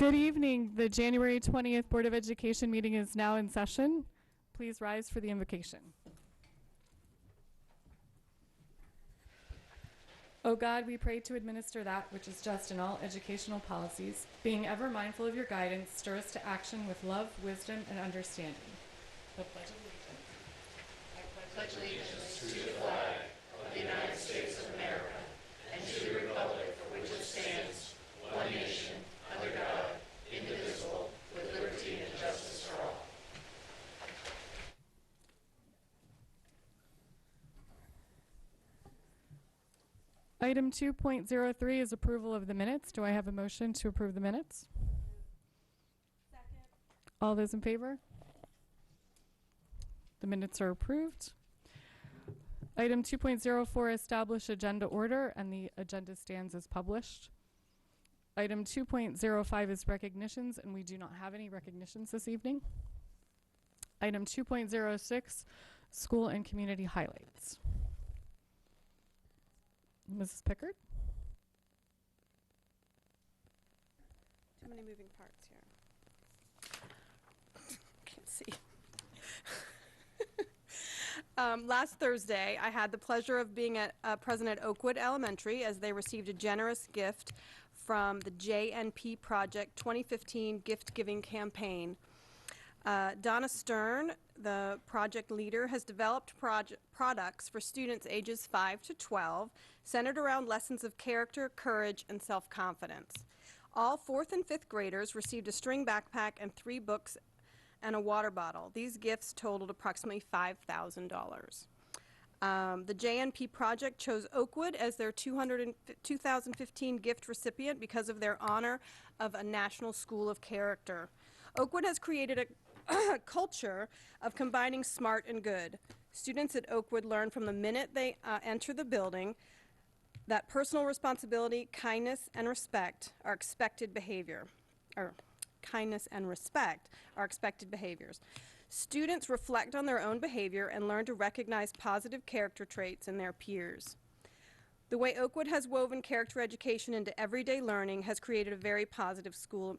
Good evening. The January 20th Board of Education meeting is now in session. Please rise for the invocation. O God, we pray to administer that which is just in all educational policies, being ever mindful of your guidance, stir us to action with love, wisdom, and understanding. The Pledge of Allegiance. I pledge allegiance to the flag of the United States of America and to the republic for which it stands, one nation, under God, indivisible, with liberty and justice for all. Item 2.03 is approval of the minutes. Do I have a motion to approve the minutes? Second. All those in favor? The minutes are approved. Item 2.04, establish agenda order, and the agenda stands as published. Item 2.05 is recognitions, and we do not have any recognitions this evening. Item 2.06, school and community highlights. Mrs. Pickard? Too many moving parts here. Can't see. Last Thursday, I had the pleasure of being present at Oakwood Elementary as they received a generous gift from the JNP Project 2015 Gift Giving Campaign. Donna Stern, the project leader, has developed products for students ages 5 to 12, centered around lessons of character, courage, and self-confidence. All 4th and 5th graders received a string backpack and 3 books and a water bottle. These gifts totaled approximately $5,000. The JNP project chose Oakwood as their 2015 gift recipient because of their honor of a National School of Character. Oakwood has created a culture of combining smart and good. Students at Oakwood learn from the minute they enter the building that personal responsibility, kindness, and respect are expected behavior. Kindness and respect are expected behaviors. Students reflect on their own behavior and learn to recognize positive character traits in their peers. The way Oakwood has woven character education into everyday learning has created a very positive school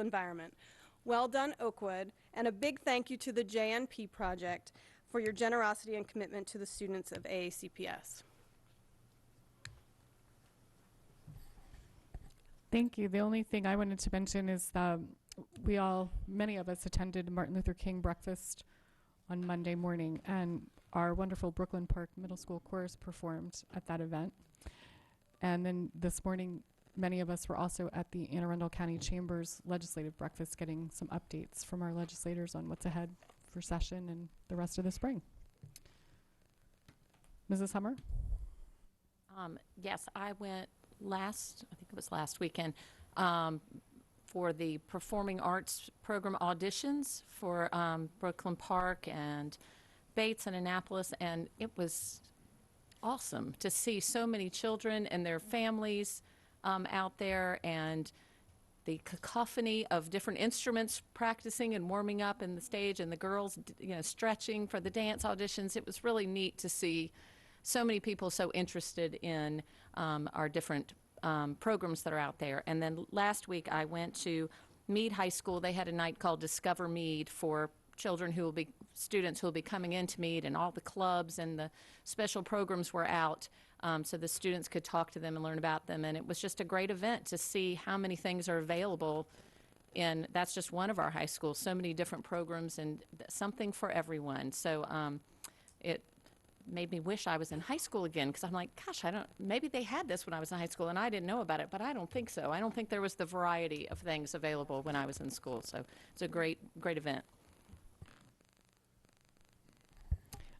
environment. Well done, Oakwood, and a big thank you to the JNP Project for your generosity and commitment to the students of AACCPTAS. Thank you. The only thing I wanted to mention is many of us attended Martin Luther King breakfast on Monday morning, and our wonderful Brooklyn Park Middle School chorus performed at that event. And then this morning, many of us were also at the Anne Arundel County Chamber's legislative breakfast getting some updates from our legislators on what's ahead for session and the rest of the spring. Mrs. Hummer? Yes, I went I think it was last weekend, for the Performing Arts Program auditions for Brooklyn Park and Bates and Annapolis, and it was awesome to see so many children and their families out there, and the cacophony of different instruments practicing and warming up in the stage, and the girls, stretching for the dance auditions. It was really neat to see so many people so interested in our different programs that are out there. And then last week I went to Meade High School. They had a night called Discover Meade for students who will be coming into Meade, and all the clubs and the special programs were out, so the students could talk to them and learn about them. And it was just a great event to see how many things are available. And that's just one of our high schools, so many different programs and something for everyone. So it made me wish I was in high school again, because I'm like, gosh, maybe they had this when I was in high school and I didn't know about it, but I don't think so. I don't think there was the variety of things available when I was in school. So it's a great event.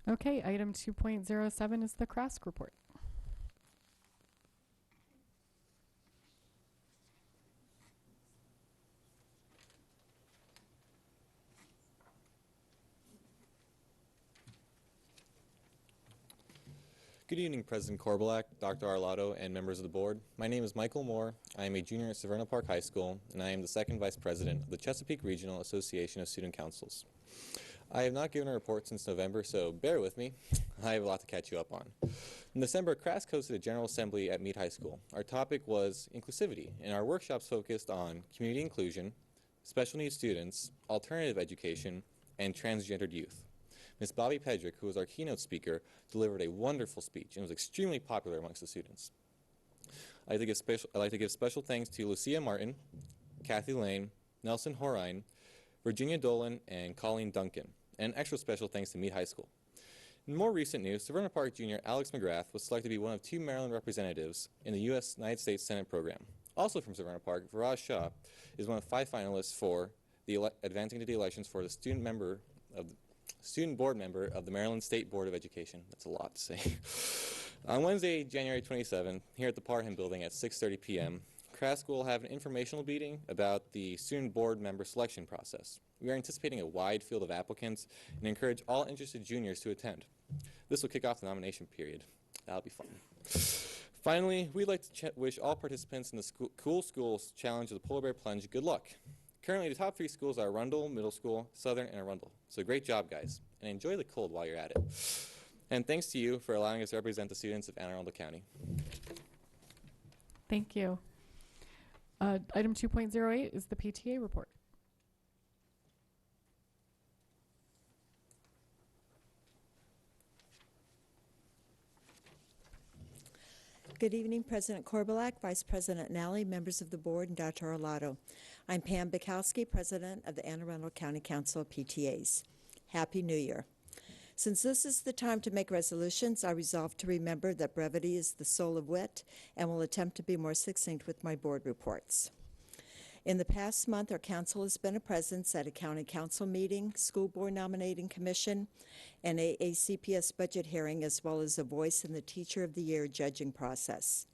Okay, item 2.07 is the Krask report. Good evening, President Korbelak, Dr. Arlotto, and members of the board. My name is Michael Moore. I am a junior at Severna Park High School, and I am the second vice president of the Chesapeake Regional Association of Student Councils. I have not given a report since November, so bear with me. I have a lot to catch you up on. In December, CRASC hosted a General Assembly at Meade High School. Our topic was inclusivity, and our workshops focused on community inclusion, special needs students, alternative education, and transgendered youth. Ms. Bobby Pedrick, who was our keynote speaker, delivered a wonderful speech and was extremely popular amongst the students. I'd like to give special thanks to Lucia Martin, Kathy Lane, Nelson Horine, Virginia Dolan, and Colleen Duncan, and extra special thanks to Meade High School. In more recent news, Severna Park Jr. Alex McGrath was selected to be one of 2 Maryland representatives in the United States Senate program. Also from Severna Park, Viraj Shah is one of 5 finalists for the advancing to the elections for the student board member of the Maryland State Board of Education. That's a lot to say. On Wednesday, January 27th, here at the Parham Building at 6:30 p.m., CRASC will have an informational meeting about the student board member selection process. We are anticipating a wide field of applicants and encourage all interested juniors to attend. This will kick off the nomination period. That'll be fun. Finally, we'd like to wish all participants in the Cool Schools Challenge of the Polar Bear Plunge good luck. Currently, the top 3 schools are Arundel Middle School, Southern, and Arundel. So great job, guys, and enjoy the cold while you're at it. And thanks to you for allowing us to represent the students of Anne Arundel County. Thank you. Item 2.08 is the PTA report. Good evening, President Korbelak, Vice President Nally, members of the board, and Dr. Arlotto. I'm Pam Bukowski, President of the Anne Arundel County Council of PTAs. Happy New Year. Since this is the time to make resolutions, I resolve to remember that brevity is the soul of wit and will attempt to be more succinct with my board reports. In the past month, our council has been a presence at a county council meeting, school board nominating commission, and AACCPTAS budget hearing, as well as a voice in the Teacher of the Year judging process.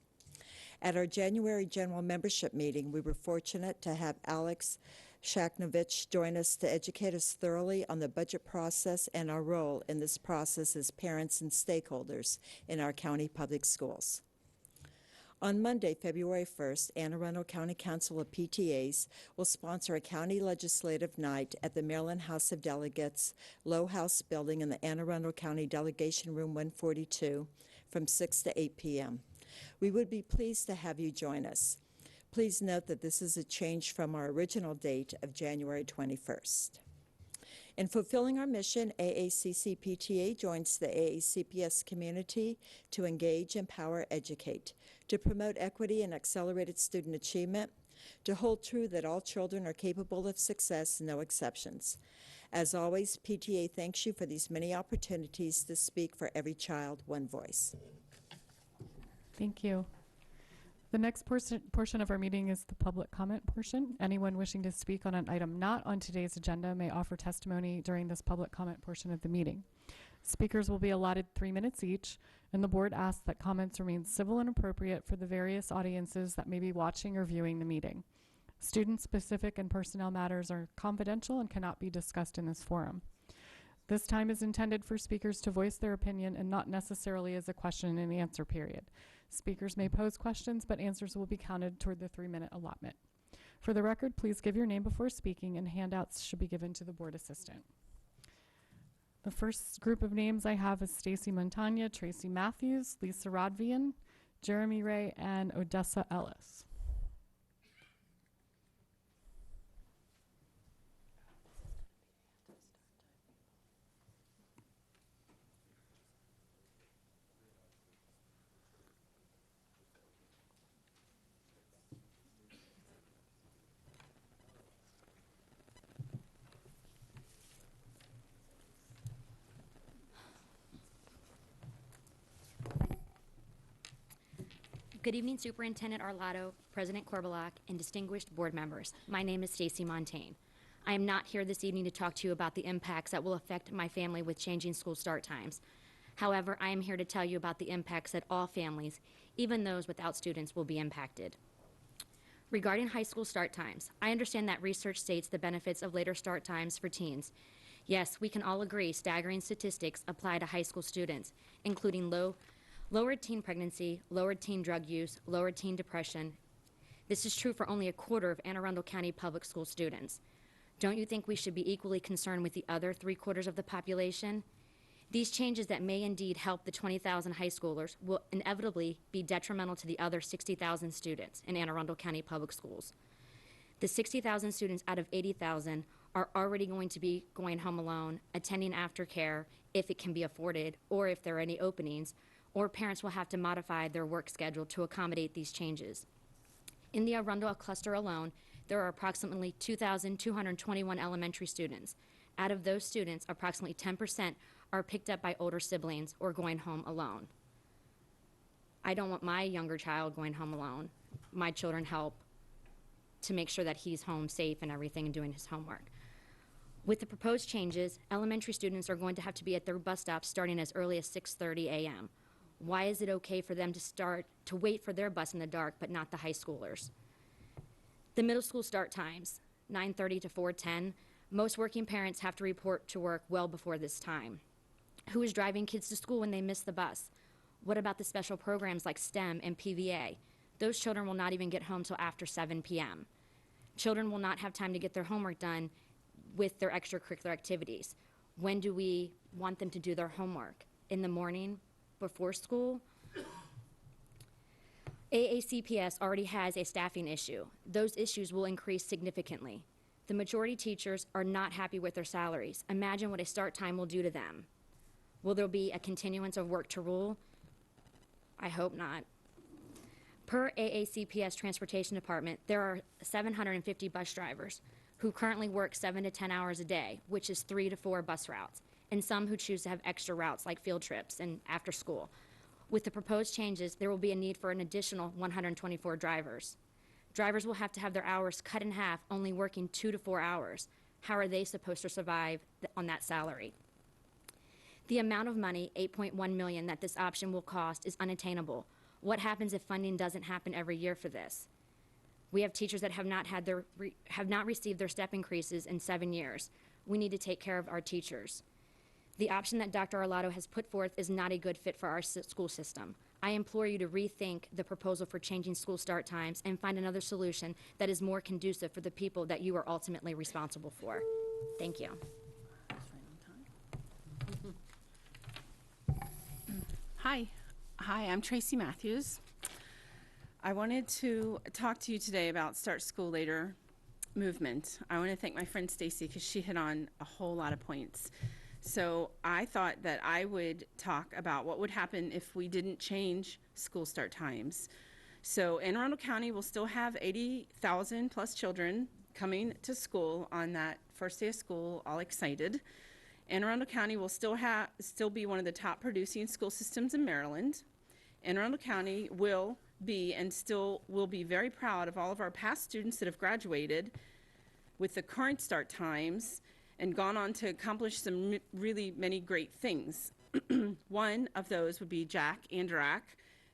At our January general membership meeting, we were fortunate to have Alex Shaknovich join us to educate us thoroughly on the budget process and our role in this process as parents and stakeholders in our county public schools. On Monday, February 1st, Anne Arundel County Council of PTAs will sponsor a county legislative night at the Maryland House of Delegates Low House Building in the Anne Arundel County Delegation Room 142 from 6 to 8 p.m. We would be pleased to have you join us. Please note that this is a change from our original date of January 21st. In fulfilling our mission, AACCPTA joins the AACPS community to engage, empower, educate, to promote equity and accelerated student achievement, to hold true that all children are capable of success, no exceptions. As always, PTA thanks you for these many opportunities to speak for every child, one voice. Thank you. The next portion of our meeting is the public comment portion. Anyone wishing to speak on an item not on today's agenda may offer testimony during this public comment portion of the meeting. Speakers will be allotted 3 minutes each, and the board asks that comments remain civil and appropriate for the various audiences that may be watching or viewing the meeting. Student-specific and personnel matters are confidential and cannot be discussed in this forum. This time is intended for speakers to voice their opinion and not necessarily as a question and answer period. Speakers may pose questions, but answers will be counted toward the 3-minute allotment. For the record, please give your name before speaking, and handouts should be given to the board assistant. The first group of names I have is Stacy Montagna, Tracy Matthews, Lisa Rodvian, Jeremy Ray, and Odessa Ellis. Good evening, Superintendent Arlotto, President Korbelak, and distinguished board members. My name is Stacy Montaigne. I am not here this evening to talk to you about the impacts that will affect my family with changing school start times. However, I am here to tell you about the impacts that all families, even those without students, will be impacted. Regarding high school start times, I understand that research states the benefits of later start times for teens. Yes, we can all agree staggering statistics apply to high school students, including lowered teen pregnancy, lowered teen drug use, lowered teen depression. This is true for only a quarter of Anne Arundel County public school students. Don't you think we should be equally concerned with the other 3/4 of the population? These changes that may indeed help the 20,000 high schoolers will inevitably be detrimental to the other 60,000 students in Anne Arundel County Public Schools. The 60,000 students out of 80,000 are already going to be going home alone, attending aftercare if it can be afforded, or if there are any openings, or parents will have to modify their work schedule to accommodate these changes. In the Arundel cluster alone, there are approximately 2,221 elementary students. Out of those students, approximately 10% are picked up by older siblings or going home alone. I don't want my younger child going home alone. My children help to make sure that he's home safe and everything and doing his homework. With the proposed changes, elementary students are going to have to be at their bus stops starting as early as 6:30 a.m. Why is it okay for them to wait for their bus in the dark, but not the high schoolers? The middle school start times, 9:30 to 4:10. Most working parents have to report to work well before this time. Who is driving kids to school when they miss the bus? What about the special programs like STEM and PVA? Those children will not even get home till after 7 p.m. Children will not have time to get their homework done with their extracurricular activities. When do we want them to do their homework? In the morning, before school? AACPS already has a staffing issue. Those issues will increase significantly. The majority teachers are not happy with their salaries. Imagine what a start time will do to them. Will there be a continuance of work to rule? I hope not. Per AACPS Transportation Department, there are 750 bus drivers who currently work 7 to 10 hours a day, which is 3 to 4 bus routes, and some who choose to have extra routes like field trips and after school. With the proposed changes, there will be a need for an additional 124 drivers. Drivers will have to have their hours cut in half, only working 2 to 4 hours. How are they supposed to survive on that salary? The amount of money, $8.1 million, that this option will cost is unattainable. What happens if funding doesn't happen every year for this? We have teachers that have not received their step increases in 7 years. We need to take care of our teachers. The option that Dr. Arlotto has put forth is not a good fit for our school system. I implore you to rethink the proposal for changing school start times and find another solution that is more conducive for the people that you are ultimately responsible for. Thank you. Hi, I'm Tracy Matthews. I wanted to talk to you today about Start School Later movement. I want to thank my friend Stacy because she hit on a whole lot of points. So I thought that I would talk about what would happen if we didn't change school start times. So Anne Arundel County will still have 80,000 plus children coming to school on that first day of school, all excited. Anne Arundel County will still be one of the top producing school systems in Maryland. Anne Arundel County will be and still will be very proud of all of our past students that have graduated with the current start times and gone on to accomplish some really many great things. One of those would be Jack Andrak,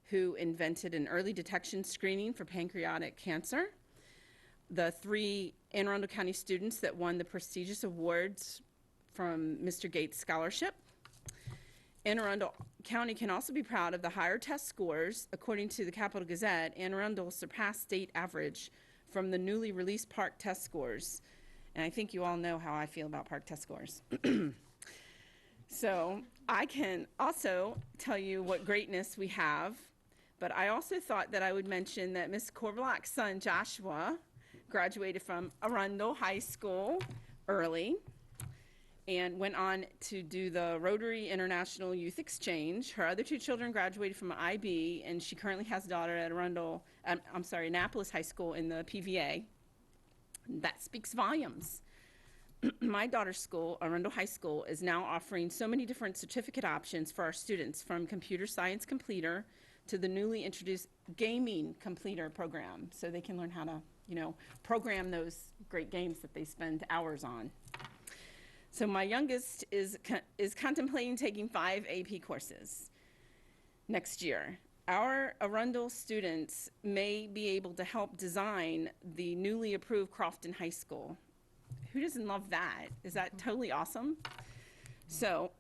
who invented an early detection screening for pancreatic cancer. The 3 Anne Arundel County students that won the prestigious awards from Mr. Gates Scholarship. Anne Arundel County can also be proud of the higher test scores. According to the Capital Gazette, Anne Arundel surpassed state average from the newly released PARCC test scores. And I think you all know how I feel about PARCC test scores. So I can also tell you what greatness we have, but I also thought that I would mention that Ms. Korbelak's son, Joshua, graduated from Arundel High School early and went on to do the Rotary International Youth Exchange. Her other 2 children graduated from IB, and she currently has a daughter at Annapolis High School in the PVA. That speaks volumes. My daughter's school, Arundel High School, is now offering so many different certificate options for our students, from computer science completer to the newly introduced gaming completer program, so they can learn how to, program those great games that they spend hours on. So my youngest is contemplating taking 5 AP courses next year. Our Arundel students may be able to help design the newly approved Crofton High School. Who doesn't love that? Is that totally awesome? So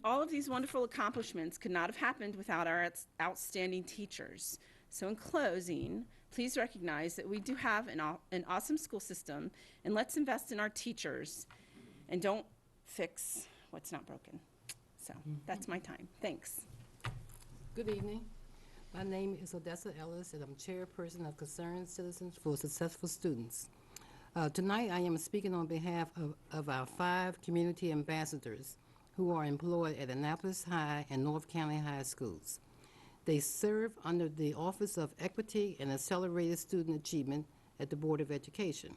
all of these wonderful accomplishments could not have happened without our outstanding teachers. So in closing, please recognize that we do have an awesome school system, and let's invest in our teachers and don't fix what's not broken. So that's my time. Thanks. Good evening. My name is Odessa Ellis, and I'm chairperson of Concerned Citizens for Successful Students. Tonight, I am speaking on behalf of our 5 community ambassadors who are employed at Annapolis High and North County High Schools. They serve under the Office of Equity and Accelerated Student Achievement at the Board of Education.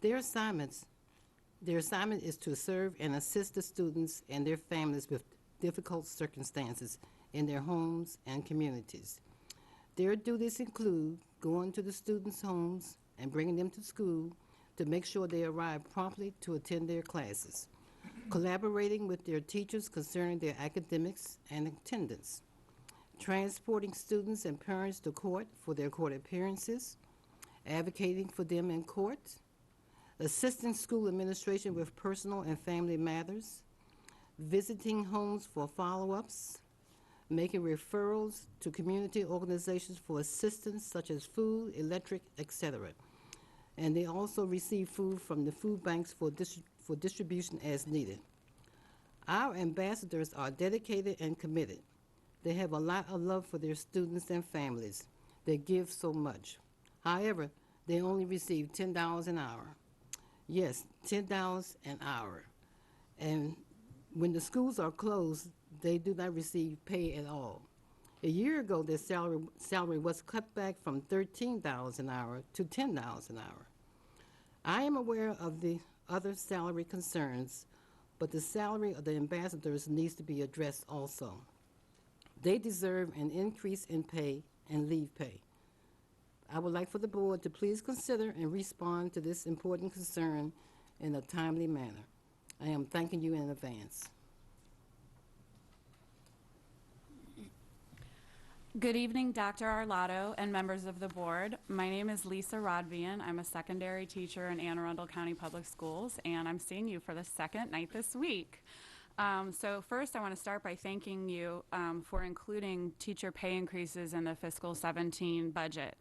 Their assignment is to serve and assist the students and their families with difficult circumstances in their homes and communities. Their duties include going to the students' homes and bringing them to school to make sure they arrive promptly to attend their classes, collaborating with their teachers concerning their academics and attendance, transporting students and parents to court for their court appearances, advocating for them in court, assisting school administration with personal and family matters, visiting homes for follow-ups, making referrals to community organizations for assistance such as food, electric, etc. And they also receive food from the food banks for distribution as needed. Our ambassadors are dedicated and committed. They have a lot of love for their students and families. They give so much. However, they only receive $10 an hour. Yes, $10 an hour. And when the schools are closed, they do not receive pay at all. A year ago, their salary was cut back from $13 an hour to $10 an hour. I am aware of the other salary concerns, but the salary of the ambassadors needs to be addressed also. They deserve an increase in pay and leave pay. I would like for the board to please consider and respond to this important concern in a timely manner. I am thanking you in advance. Good evening, Dr. Arlotto and members of the board. My name is Lisa Rodvian. I'm a secondary teacher in Anne Arundel County Public Schools, and I'm seeing you for the second night this week. So first, I want to start by thanking you for including teacher pay increases in the fiscal 17 budget.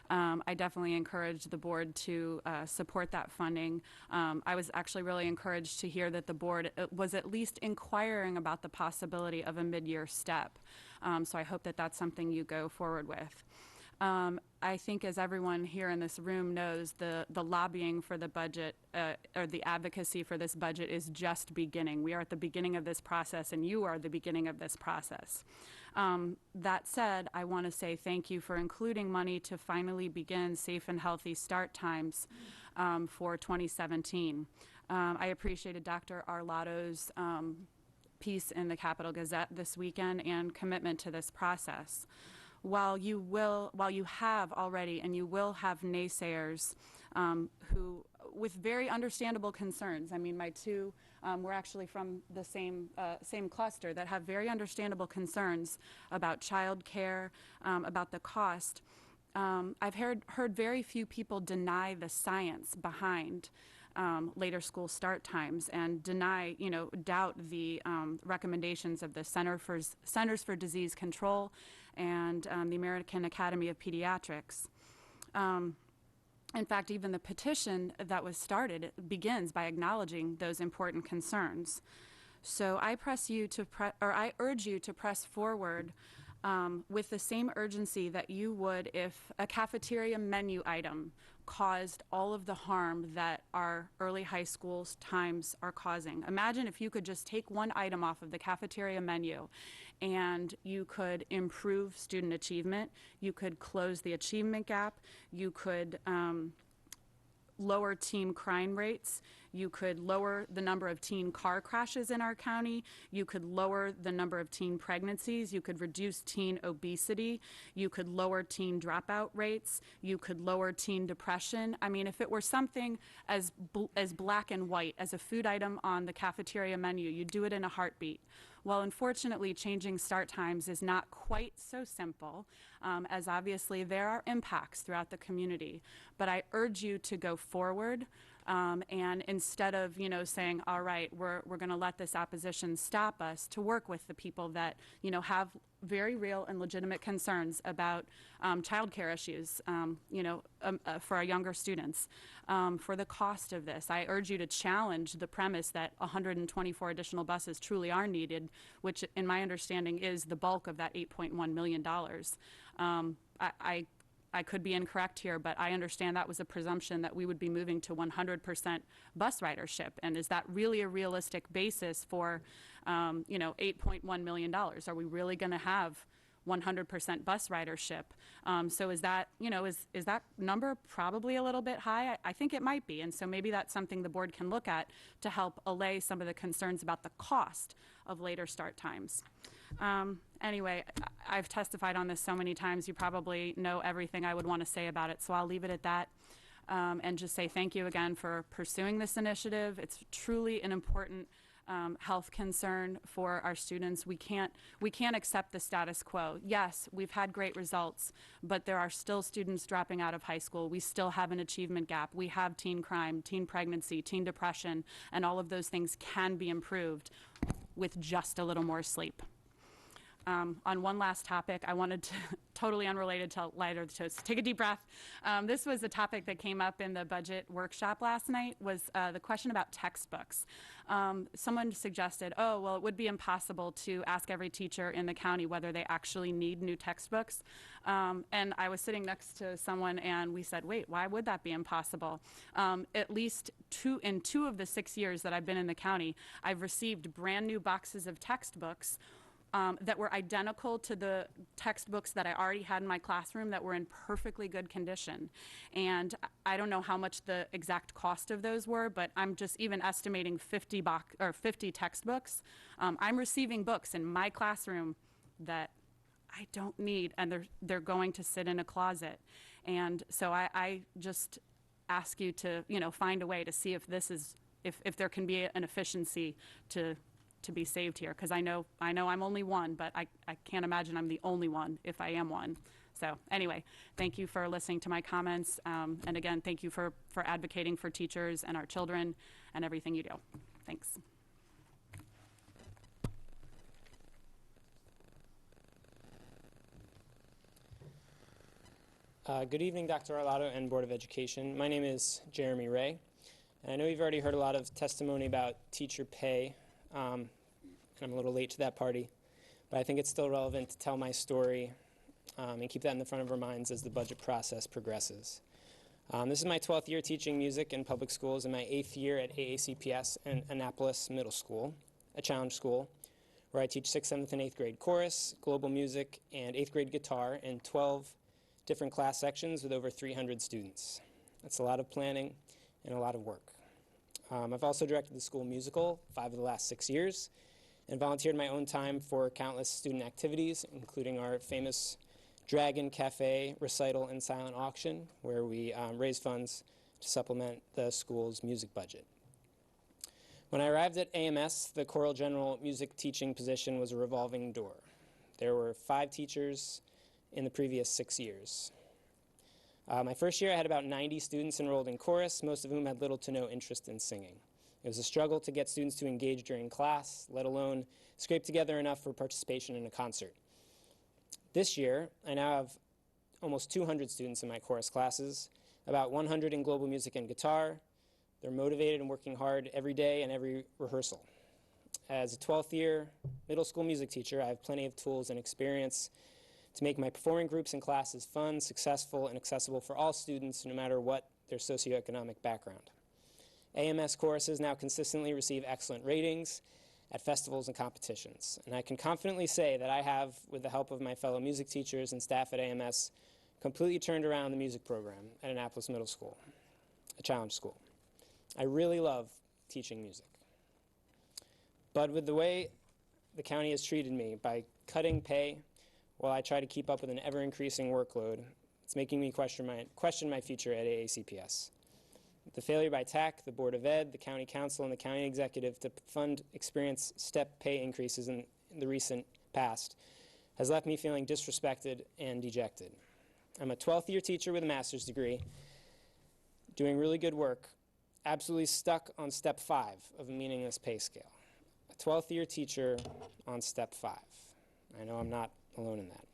I definitely encourage the board to support that funding. I was actually really encouraged to hear that the board was at least inquiring about the possibility of a mid-year step. So I hope that that's something you go forward with. I think, as everyone here in this room knows, the lobbying for the budget or the advocacy for this budget is just beginning. We are at the beginning of this process, and you are the beginning of this process. That said, I want to say thank you for including money to finally begin safe and healthy start times for 2017. I appreciated Dr. Arlotto's piece in the Capital Gazette this weekend and commitment to this process. While you have already, and you will have naysayers who, with very understandable concerns. I mean, my two were actually from the same cluster that have very understandable concerns about child care, about the cost. I've heard very few people deny the science behind later school start times and doubt the recommendations of the Centers for Disease Control and the American Academy of Pediatrics. In fact, even the petition that was started begins by acknowledging those important concerns. So I urge you to press forward with the same urgency that you would if a cafeteria menu item caused all of the harm that our early high school times are causing. Imagine if you could just take one item off of the cafeteria menu and you could improve student achievement, you could close the achievement gap, you could lower teen crime rates, you could lower the number of teen car crashes in our county, you could lower the number of teen pregnancies, you could reduce teen obesity, you could lower teen dropout rates, you could lower teen depression. I mean, if it were something as black and white as a food item on the cafeteria menu, you'd do it in a heartbeat. Well, unfortunately, changing start times is not quite so simple, as obviously there are impacts throughout the community. But I urge you to go forward. And instead of, saying, all right, we're going to let this opposition stop us, to work with the people that, have very real and legitimate concerns about childcare issues, for our younger students, for the cost of this. I urge you to challenge the premise that 124 additional buses truly are needed, which, in my understanding, is the bulk of that $8.1 million. I could be incorrect here, but I understand that was a presumption that we would be moving to 100% bus ridership. And is that really a realistic basis for, $8.1 million? Are we really going to have 100% bus ridership? So is that, is that number probably a little bit high? I think it might be. And so maybe that's something the board can look at to help allay some of the concerns about the cost of later start times. Anyway, I've testified on this so many times, you probably know everything I would want to say about it, so I'll leave it at that, and just say thank you again for pursuing this initiative. It's truly an important health concern for our students. We can't accept the status quo. Yes, we've had great results, but there are still students dropping out of high school. We still have an achievement gap. We have teen crime, teen pregnancy, teen depression, and all of those things can be improved with just a little more sleep. On one last topic, I wanted to, totally unrelated to lighter the toast, take a deep breath. This was a topic that came up in the budget workshop last night, was the question about textbooks. Someone suggested, oh, well, it would be impossible to ask every teacher in the county whether they actually need new textbooks. And I was sitting next to someone and we said, wait, why would that be impossible? At least in two of the 6 years that I've been in the county, I've received brand new boxes of textbooks that were identical to the textbooks that I already had in my classroom that were in perfectly good condition. And I don't know how much the exact cost of those were, but I'm just even estimating 50 textbooks. I'm receiving books in my classroom that I don't need, and they're going to sit in a closet. And so I just ask you to, find a way to see if this is, if there can be an efficiency to be saved here, because I know I'm only one, but I can't imagine I'm the only one if I am one. So anyway, thank you for listening to my comments, and again, thank you for advocating for teachers and our children and everything you do. Thanks. Good evening, Dr. Arlotto and Board of Education. My name is Jeremy Ray, and I know you've already heard a lot of testimony about teacher pay. And I'm a little late to that party, but I think it's still relevant to tell my story and keep that in the front of our minds as the budget process progresses. This is my 12th year teaching music in public schools and my 8th year at AACCPTAS in Annapolis Middle School, a challenge school, where I teach 6th, 7th, and 8th grade chorus, global music, and 8th grade guitar in 12 different class sections with over 300 students. That's a lot of planning and a lot of work. I've also directed the school musical 5 of the last 6 years and volunteered my own time for countless student activities, including our famous Dragon Cafe recital and silent auction, where we raise funds to supplement the school's music budget. When I arrived at AMS, the choral general music teaching position was a revolving door. There were 5 teachers in the previous 6 years. My first year, I had about 90 students enrolled in chorus, most of whom had little to no interest in singing. It was a struggle to get students to engage during class, let alone scrape together enough for participation in a concert. This year, I now have almost 200 students in my chorus classes, about 100 in global music and guitar. They're motivated and working hard every day and every rehearsal. As a 12th year middle school music teacher, I have plenty of tools and experience to make my performing groups and classes fun, successful, and accessible for all students, no matter what their socioeconomic background. AMS choruses now consistently receive excellent ratings at festivals and competitions, and I can confidently say that I have, with the help of my fellow music teachers and staff at AMS, completely turned around the music program at Annapolis Middle School, a challenge school. I really love teaching music. But with the way the county has treated me by cutting pay while I try to keep up with an ever-increasing workload, it's making me question my future at AACCPTAS. The failure by TAC, the Board of Ed, the County Council, and the County Executive to fund experience step pay increases in the recent past has left me feeling disrespected and dejected. I'm a 12th year teacher with a master's degree, doing really good work, absolutely stuck on step 5 of a meaningless pay scale. A 12th year teacher on step 5. I know I'm not alone in that.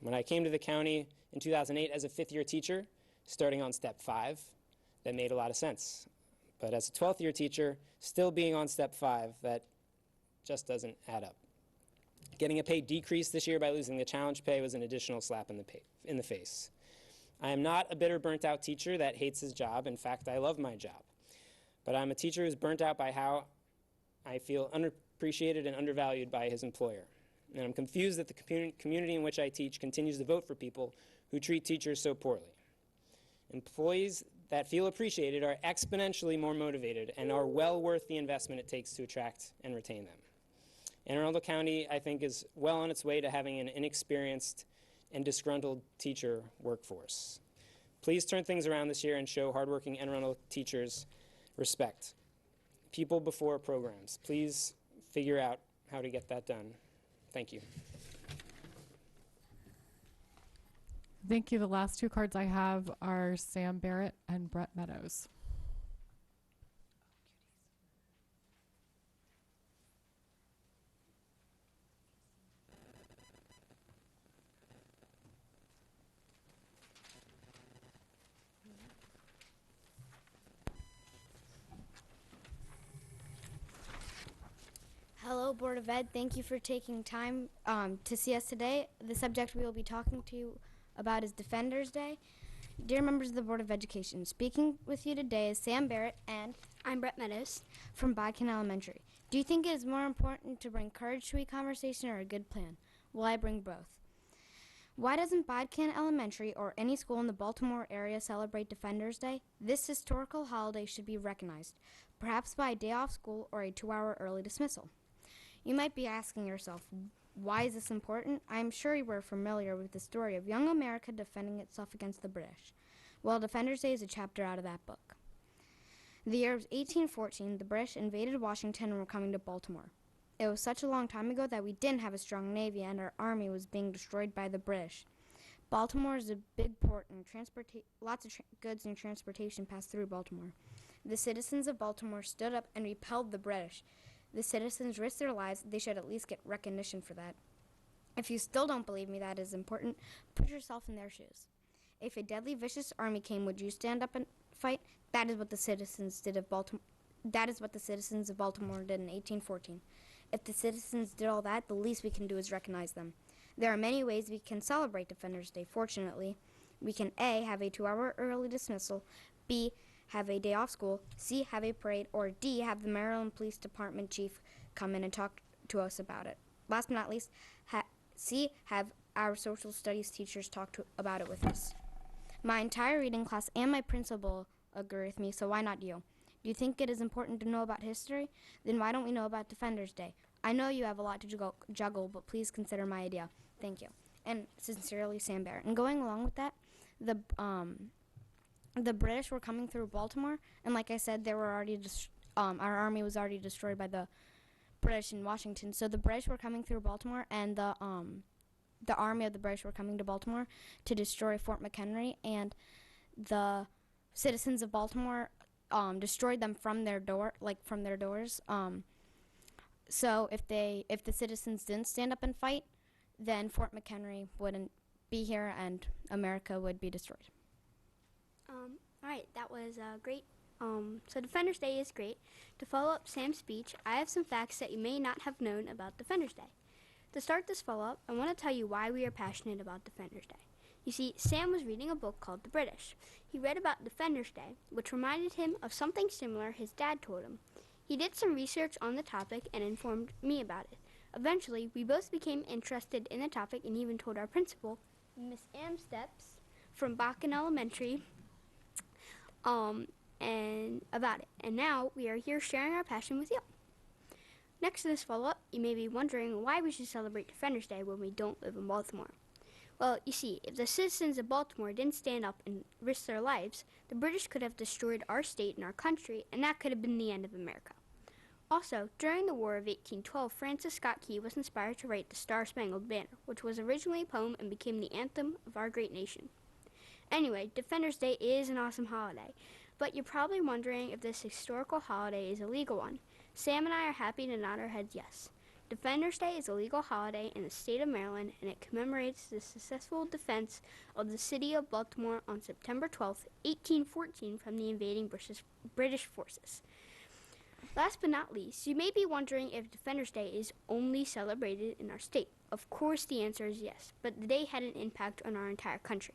When I came to the county in 2008 as a 5th year teacher, starting on step 5, that made a lot of sense. But as a 12th year teacher, still being on step 5, that just doesn't add up. Getting a pay decrease this year by losing the challenge pay was an additional slap in the face. I am not a bitter, burnt-out teacher that hates his job. In fact, I love my job. But I'm a teacher who's burnt out by how I feel unappreciated and undervalued by his employer. And I'm confused that the community in which I teach continues to vote for people who treat teachers so poorly. Employees that feel appreciated are exponentially more motivated and are well worth the investment it takes to attract and retain them. Anne Arundel County, I think, is well on its way to having an inexperienced and disgruntled teacher workforce. Please turn things around this year and show hardworking Anne Arundel teachers respect. People before programs. Please figure out how to get that done. Thank you. Thank you. The last 2 cards I have are Sam Barrett and Brett Meadows. Hello, Board of Ed. Thank you for taking time to see us today. The subject we will be talking to you about is Defenders Day. Dear members of the Board of Education, speaking with you today is Sam Barrett and I'm Brett Meadows from Bodkin Elementary. Do you think it is more important to bring courage to a conversation or a good plan? Well, I bring both. Why doesn't Bodkin Elementary or any school in the Baltimore area celebrate Defenders Day? This historical holiday should be recognized, perhaps by a day off school or a 2-hour early dismissal. You might be asking yourself, why is this important? I am sure you are familiar with the story of young America defending itself against the British. Well, Defenders Day is a chapter out of that book. The year was 1814. The British invaded Washington and were coming to Baltimore. It was such a long time ago that we didn't have a strong navy and our army was being destroyed by the British. Baltimore is a big port and lots of goods and transportation passed through Baltimore. The citizens of Baltimore stood up and repelled the British. The citizens risked their lives. They should at least get recognition for that. If you still don't believe me that is important, put yourself in their shoes. If a deadly, vicious army came, would you stand up and fight? That is what the citizens did of Baltimore. That is what the citizens of Baltimore did in 1814. If the citizens did all that, the least we can do is recognize them. There are many ways we can celebrate Defenders Day. Fortunately, we can A, have a 2-hour early dismissal, B, have a day off school, C, have a parade, or D, have the Maryland Police Department chief come in and talk to us about it. Last but not least, C, have our social studies teachers talk about it with us. My entire reading class and my principal agree with me, so why not you? Do you think it is important to know about history? Then why don't we know about Defenders Day? I know you have a lot to juggle, but please consider my idea. Thank you. And sincerely, Sam Barrett. And going along with that, the British were coming through Baltimore, and like I said, they were already our army was already destroyed by the British in Washington. So the British were coming through Baltimore, and the army of the British were coming to Baltimore to destroy Fort McHenry, and the citizens of Baltimore destroyed them from their doors. So if the citizens didn't stand up and fight, then Fort McHenry wouldn't be here, and America would be destroyed. All right, that was great. So Defenders Day is great. To follow up Sam's speech, I have some facts that you may not have known about Defenders Day. To start this follow-up, I want to tell you why we are passionate about Defenders Day. You see, Sam was reading a book called The British. He read about Defenders Day, which reminded him of something similar his dad told him. He did some research on the topic and informed me about it. Eventually, we both became interested in the topic and even told our principal, Miss Ann Steps from Bodkin Elementary, and about it. And now we are here sharing our passion with you. Next to this follow-up, you may be wondering why we should celebrate Defenders Day when we don't live in Baltimore. Well, you see, if the citizens of Baltimore didn't stand up and risk their lives, the British could have destroyed our state and our country, and that could have been the end of America. Also, during the War of 1812, Francis Scott Key was inspired to write the Star-Spangled Banner, which was originally a poem and became the anthem of our great nation. Anyway, Defenders Day is an awesome holiday. But you're probably wondering if this historical holiday is a legal one. Sam and I are happy to nod our heads yes. Defender's Day is a legal holiday in the state of Maryland, and it commemorates the successful defense of the city of Baltimore on September 12, 1814, from the invading British forces. Last but not least, you may be wondering if Defender's Day is only celebrated in our state. Of course, the answer is yes, but the day had an impact on our entire country.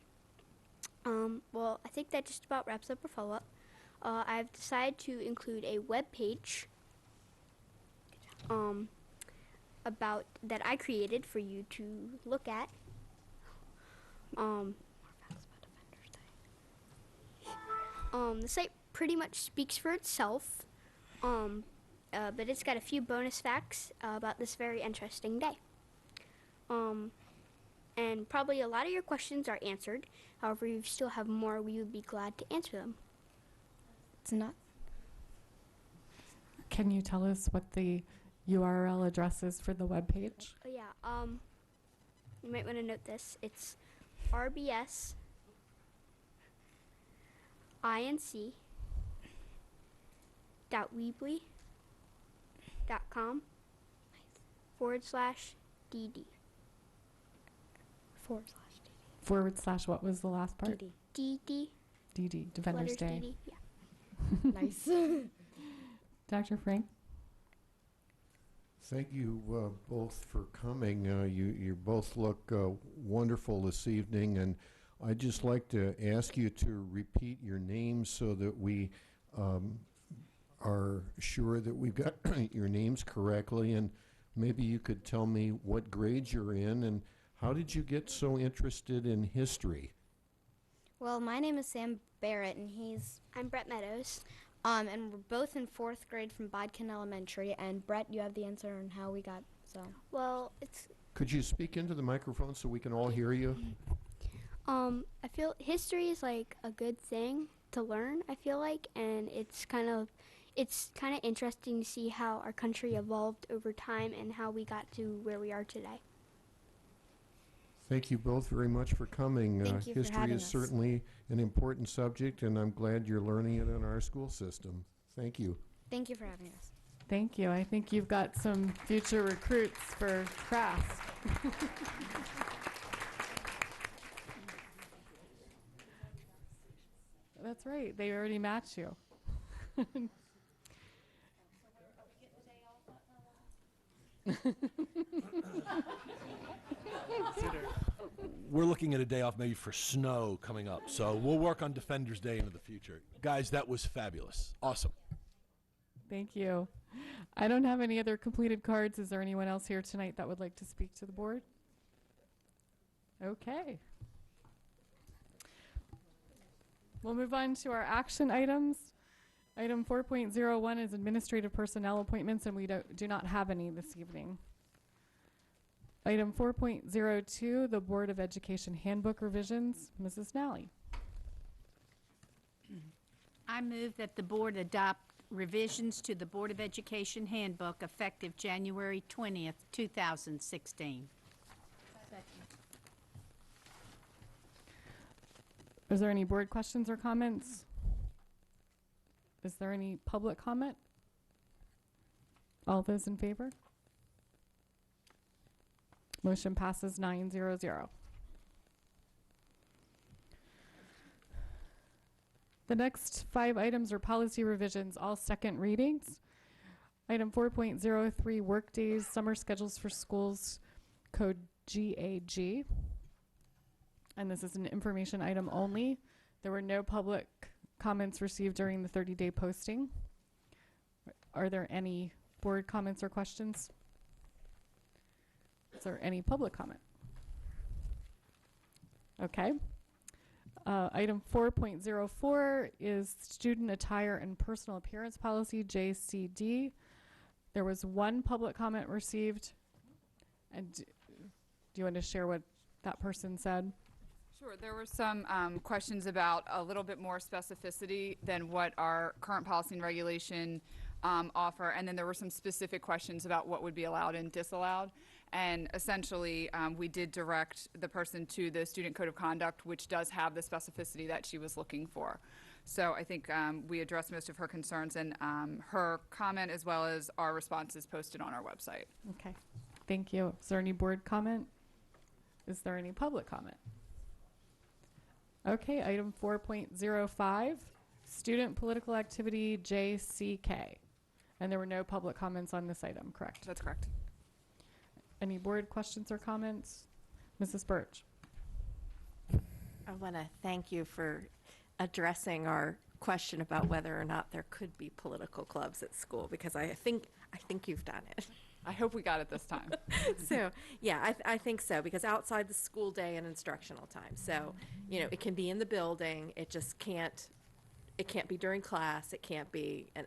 Well, I think that just about wraps up our follow-up. I've decided to include a web page about that I created for you to look at. The site pretty much speaks for itself, but it's got a few bonus facts about this very interesting day. And probably a lot of your questions are answered. However, if you still have more, we would be glad to answer them. It's not. Can you tell us what the URL address is for the webpage? Oh yeah, you might want to note this. It's RBS INC .weebly.com /DD. / what was the last part? DD. DD, Defender's Day. DD, yeah. Nice. Dr. Frank? Thank you both for coming. You both look wonderful this evening, and I'd just like to ask you to repeat your names so that we are sure that we've got your names correctly, and maybe you could tell me what grades you're in and how did you get so interested in history? Well, my name is Sam Barrett, and I'm Brett Meadows. And we're both in 4th grade from Bodkin Elementary. And Brett, you have the answer on how we got so. Well, it's. Could you speak into the microphone so we can all hear you? I feel history is like a good thing to learn. I feel like, and it's kind of interesting to see how our country evolved over time and how we got to where we are today. Thank you both very much for coming. Thank you for History having is us. certainly an important subject, and I'm glad you're learning it in our school system. Thank you. Thank you for having us. Thank you. I think you've got some future recruits for crafts. That's right. They already match you. We're looking at a day off maybe for snow coming up, so we'll work on Defender's Day into the future. Guys, that was fabulous. Awesome. Thank you. I don't have any other completed cards. Is there anyone else here tonight that would like to speak to the board? Okay. We'll move on to our action items. Item 4.01 is administrative personnel appointments, and we do not have any this evening. Item 4.02, the Board of Education Handbook revisions. Mrs. Nally. I move that the board adopt revisions to the Board of Education Handbook effective January 20th, 2016. Is there any board questions or comments? Is there any public comment? All those in favor? Motion passes 9-0-0. The next 5 items are policy revisions, all second readings. Item 4.03, workdays, summer schedules for schools, code GAG. And this is an information item only. There were no public comments received during the 30-day posting. Are there any board comments or questions? Is there any public comment? Okay. Item 4.04 is student attire and personal appearance policy, JCD. There was 1 public comment received. And do you want to share what that person said? Sure. There were some questions about a little bit more specificity than what our current policy and regulation offer, and then there were some specific questions about what would be allowed and disallowed. And essentially, we did direct the person to the Student Code of Conduct, which does have the specificity that she was looking for. So I think we addressed most of her concerns, and her comment as well as our response is posted on our website. Okay, thank you. Is there any board comment? Is there any public comment? Okay, item 4.05, student political activity JCK. And there were no public comments on this item, correct? That's correct. Any board questions or comments? Mrs. Birch. I want to thank you for addressing our question about whether or not there could be political clubs at school, because I think you've done it. I hope we got it this time. So, yeah, I think so, because outside the school day and instructional time. So, it can be in the building, it just can't be during class, it can't be, and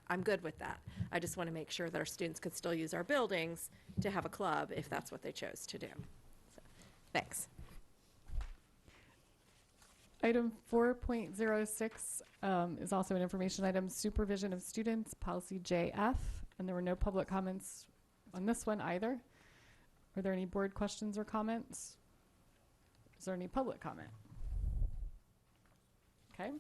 I'm good with that. I just want to make sure that our students could still use our buildings to have a club if that's what they chose to do. So, thanks. Item 4.06 is also an information item, supervision of students, policy JF, and there were no public comments on this one either. Are there any board questions or comments? Is there any public comment? Okay.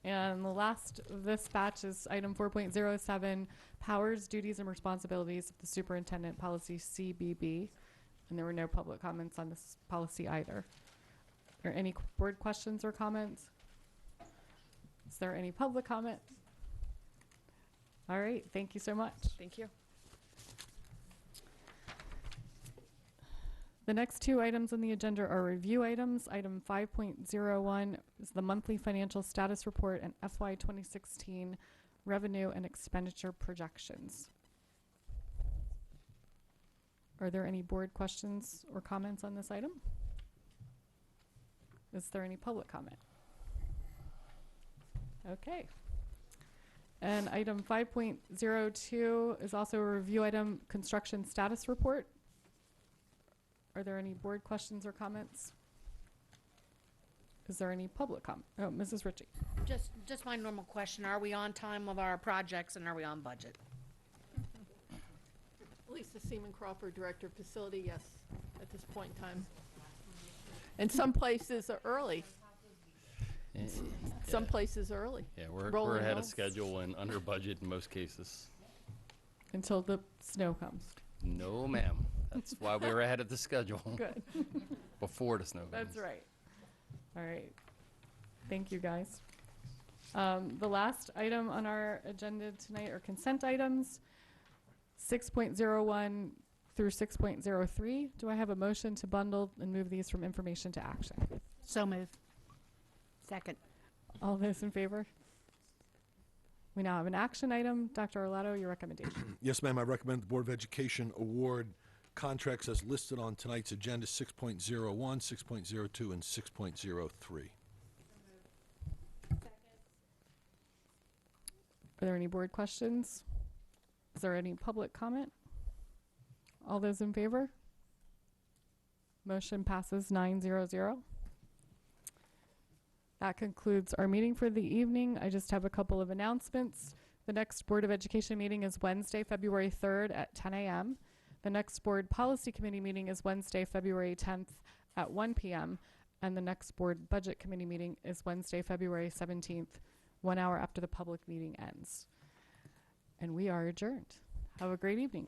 And the last of this batch is item 4.07, powers, duties, and responsibilities of the superintendent, policy CBB, and there were no public comments on this policy either. Are there any board questions or comments? Is there any public comment? All right, thank you so much. Thank you. The next two items on the agenda are review items. Item 5.01 is the monthly financial status report and FY 2016 revenue and expenditure projections. Are there any board questions or comments on this item? Is there any public comment? Okay. And item 5.02 is also a review item, construction status report. Are there any board questions or comments? Is there any public comment? Oh, Mrs. Ritchie. Just my normal question. Are we on time with our projects and are we on budget? Lisa Seaman Crawford, Director of Facility, yes, at this point in time. And some places are early. Some places are early. Yeah, we're Rolling ahead of hills. schedule and under budget in most cases. Until the snow comes. No, ma'am. That's why we were ahead of the schedule. Good. Before the snow comes. That's right. All right. Thank you, guys. The last item on our agenda tonight are consent items, 6.01 through 6.03. Do I have a motion to bundle and move these from information to action? So move. Second. All those in favor? We now have an action item. Dr. Arlato, your recommendation. Yes, ma'am. I recommend the Board of Education award contracts as listed on tonight's agenda, 6.01, 6.02, and 6.03. Are there any board questions? Is there any public comment? All those in favor? Motion passes 900. That concludes our meeting for the evening. I just have a couple of announcements. The next Board of Education meeting is Wednesday, February 3rd at 10 a.m. The next Board Policy Committee meeting is Wednesday, February 10th at 1 p.m. And the next Board Budget Committee meeting is Wednesday, February 17th, 1 hour after the public meeting ends. And we are adjourned. Have a great evening.